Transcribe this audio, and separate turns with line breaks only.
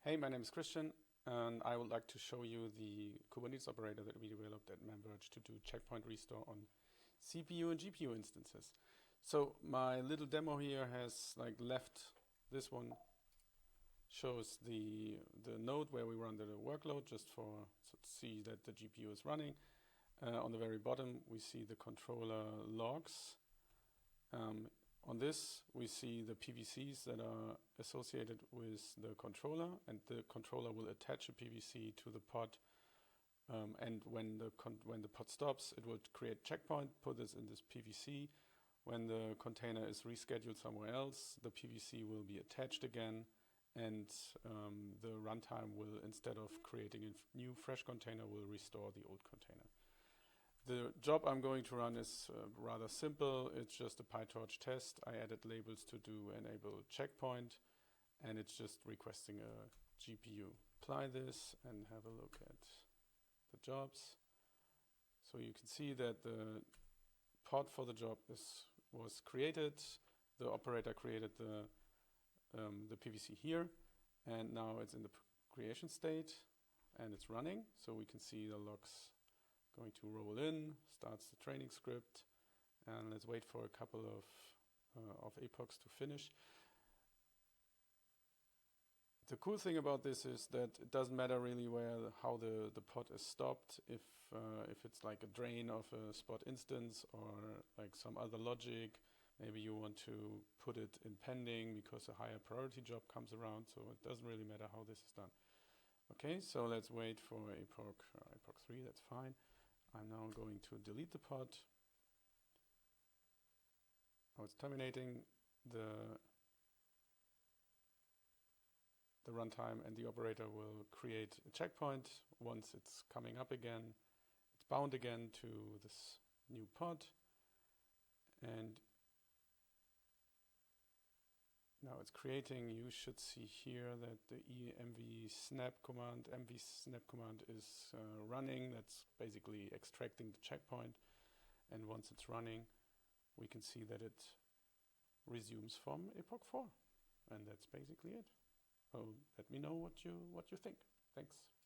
Hey, my name is Christian, and I would like to show you the Kubernetes operator that we developed at Memverge to do checkpoint restore on CPU and GPU instances. So my little demo here has left. This one shows the node where we run the workload just to see that the GPU is running. On the very bottom, we see the controller logs. On this, we see the PVCs that are associated with the controller, and the controller will attach a PVC to the pod. And when the pod stops, it will create checkpoint, put this in this PVC. When the container is rescheduled somewhere else, the PVC will be attached again, and the runtime will, instead of creating a new fresh container, will restore the old container. The job I'm going to run is rather simple. It's just a PyTorch test. I added labels to do enable checkpoint, and it's just requesting a GPU. Apply this and have a look at the jobs. So you can see that the pod for the job was created. The operator created the PVC here, and now it's in the creation state and it's running. So we can see the logs going to roll in, starts the training script, and let's wait for a couple of epochs to finish. The cool thing about this is that it doesn't matter really how the pod is stopped. If it's like a drain of a Spot instance or like some other logic, maybe you want to put it in pending because a higher priority job comes around, so it doesn't really matter how this is done. Okay, so let's wait for epoch 3, that's fine. I'm now going to delete the pod. Now it's terminating the runtime, and the operator will create a checkpoint. Once it's coming up again, it's bound again to this new pod. And now it's creating. You should see here that the mv snap command is running. That's basically extracting the checkpoint. And once it's running, we can see that it resumes from epoch 4. And that's basically it. So let me know what you think. Thanks.